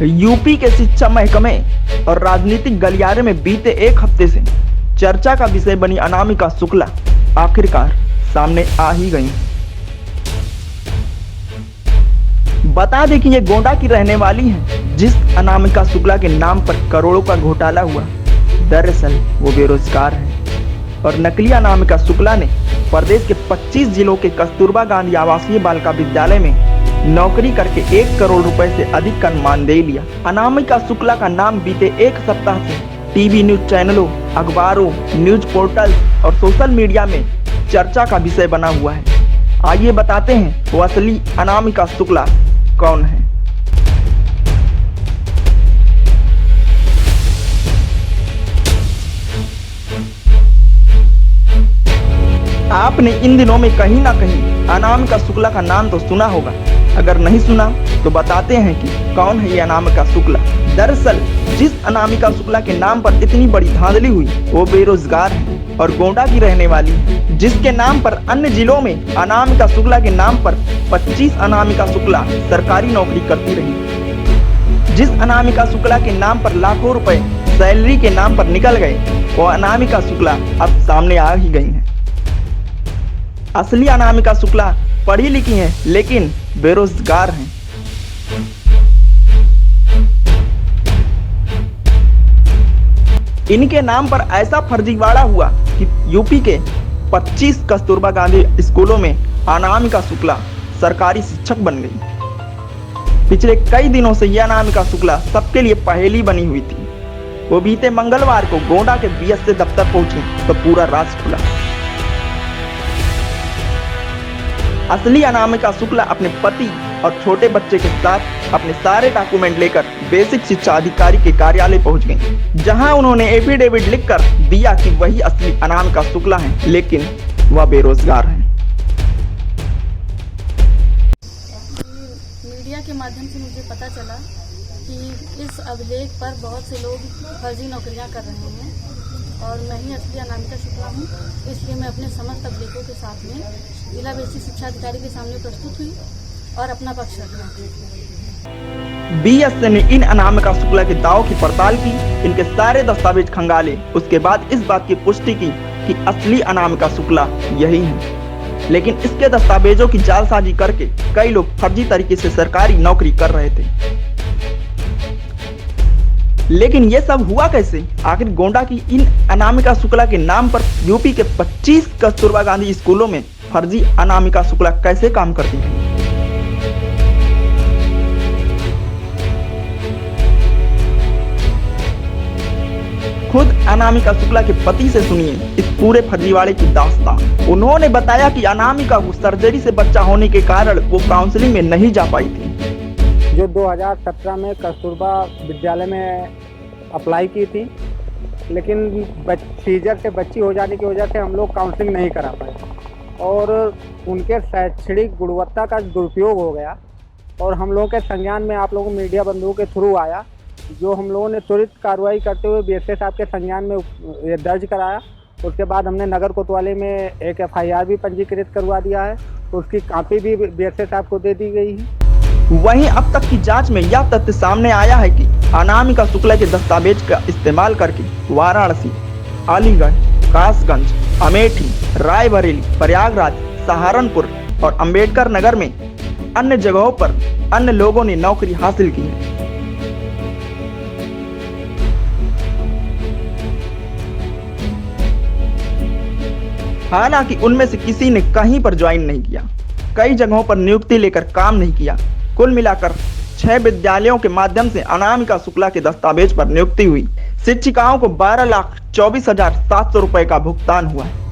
UP के शिक्षा महकमे और राजनीतिक गलियारे में बीते एक हफ्ते से चर्चा का विषय बनी अनामिका शुक्ला आखिरकार सामने आ ही गई। बता दें कि ये गोंडा की रहने वाली हैं। जिस अनामिका शुक्ला के नाम पर करोड़ों का घोटाला हुआ, दरअसल वो बेरोजगार है और नकली अनामिका शुक्ला ने प्रदेश के 25 जिलों के कस्तूरबा गांधी आवासीय बालिका विद्यालय में नौकरी करके 1 करोड़ रुपए से अधिक का मानदेय लिया। अनामिका शुक्ला का नाम बीते एक सप्ताह से टीवी न्यूज चैनलों, अखबारों, न्यूज पोर्टल और सोशल मीडिया में चर्चा का विषय बना हुआ है। आइए बताते हैं वो असली अनामिका शुक्ला कौन है। आपने इन दिनों में कहीं ना कहीं अनामिका शुक्ला का नाम तो सुना होगा। अगर नहीं सुना तो बताते हैं कि कौन है ये अनामिका शुक्ला। दरअसल जिस अनामिका शुक्ला के नाम पर इतनी बड़ी धांधली हुई वो बेरोजगार है और गोंडा की रहने वाली है, जिसके नाम पर अन्य जिलों में अनामिका शुक्ला के नाम पर 25 अनामिका शुक्ला सरकारी नौकरी करती रही। जिस अनामिका शुक्ला के नाम पर लाखों रुपए सैलरी के नाम पर निकल गए, वो अनामिका शुक्ला अब सामने आ ही गई है। असली अनामिका शुक्ला पढ़ी लिखी हैं लेकिन बेरोजगार हैं। इनके नाम पर ऐसा फर्जीवाड़ा हुआ कि यूपी के 25 कस्तूरबा गांधी स्कूलों में अनामिका शुक्ला सरकारी शिक्षक बन गई। पिछले कई दिनों से यह अनामिका शुक्ला सबके लिए पहेली बनी हुई थी। वो बीते मंगलवार को गोंडा के बीएसए दफ्तर पहुंची तो पूरा राज खुला। असली अनामिका शुक्ला अपने पति और छोटे बच्चे के साथ अपने सारे डॉक्यूमेंट लेकर बेसिक शिक्षा अधिकारी के कार्यालय पहुंच गईं, जहां उन्होंने एफिडेविट लिखकर दिया कि वही असली अनामिका शुक्ला हैं, लेकिन वह बेरोजगार हैं। मीडिया के माध्यम से मुझे पता चला कि इस अभिलेख पर बहुत से लोग फर्जी नौकरियां कर रहे हैं और मैं ही असली अनामिका शुक्ला हूँ। इसलिए मैं अपने समस्त अभिलेखों के साथ में जिला बेसिक शिक्षा अधिकारी के सामने प्रस्तुत हुई और अपना पक्ष रखा। बीएसए ने इन अनामिका शुक्ला के दावों की पड़ताल की, इनके सारे दस्तावेज खंगाले। उसके बाद इस बात की पुष्टि की कि असली अनामिका शुक्ला यही है, लेकिन इसके दस्तावेजों की जालसाजी करके कई लोग फर्जी तरीके से सरकारी नौकरी कर रहे थे। लेकिन ये सब हुआ कैसे? आखिर गोंडा की इन अनामिका शुक्ला के नाम पर यूपी के 25 कस्तूरबा गांधी स्कूलों में फर्जी अनामिका शुक्ला कैसे काम करती है? खुद अनामिका शुक्ला के पति से सुनिए इस पूरे फर्जीवाड़े की दास्तान। उन्होंने बताया कि अनामिका को सर्जरी से बच्चा होने के कारण वो काउंसलिंग में नहीं जा पाई थी। जो 2017 में कस्तूरबा विद्यालय में अप्लाई की थी, लेकिन सीजर से बच्ची हो जाने की वजह से हम लोग काउंसलिंग नहीं करा पाए और उनके शैक्षणिक गुणवत्ता का दुरुपयोग हो गया और हम लोगों के संज्ञान में आप लोगों मीडिया बंधुओं के थ्रू आया, जो हम लोगों ने त्वरित कार्रवाई करते हुए बीएसए साहब के संज्ञान में ये दर्ज कराया। उसके बाद हमने नगर कोतवाली में एक एफआईआर भी पंजीकृत करवा दिया है, तो उसकी कॉपी भी बीएसए साहब को दे दी गई है। वहीं अब तक की जांच में यह तथ्य सामने आया है कि अनामिका शुक्ला के दस्तावेज का इस्तेमाल करके वाराणसी, अलीगढ़, कासगंज, अमेठी, रायबरेली, प्रयागराज, सहारनपुर और अंबेडकर नगर में अन्य जगहों पर अन्य लोगों ने नौकरी हासिल की है। हालांकि उनमें से किसी ने कहीं पर ज्वाइन नहीं किया, कई जगहों पर नियुक्ति लेकर काम नहीं किया। कुल मिलाकर 6 विद्यालयों के माध्यम से अनामिका शुक्ला के दस्तावेज पर नियुक्ति हुई। शिक्षिकाओं को 12,24,700 रुपए का भुगतान हुआ है।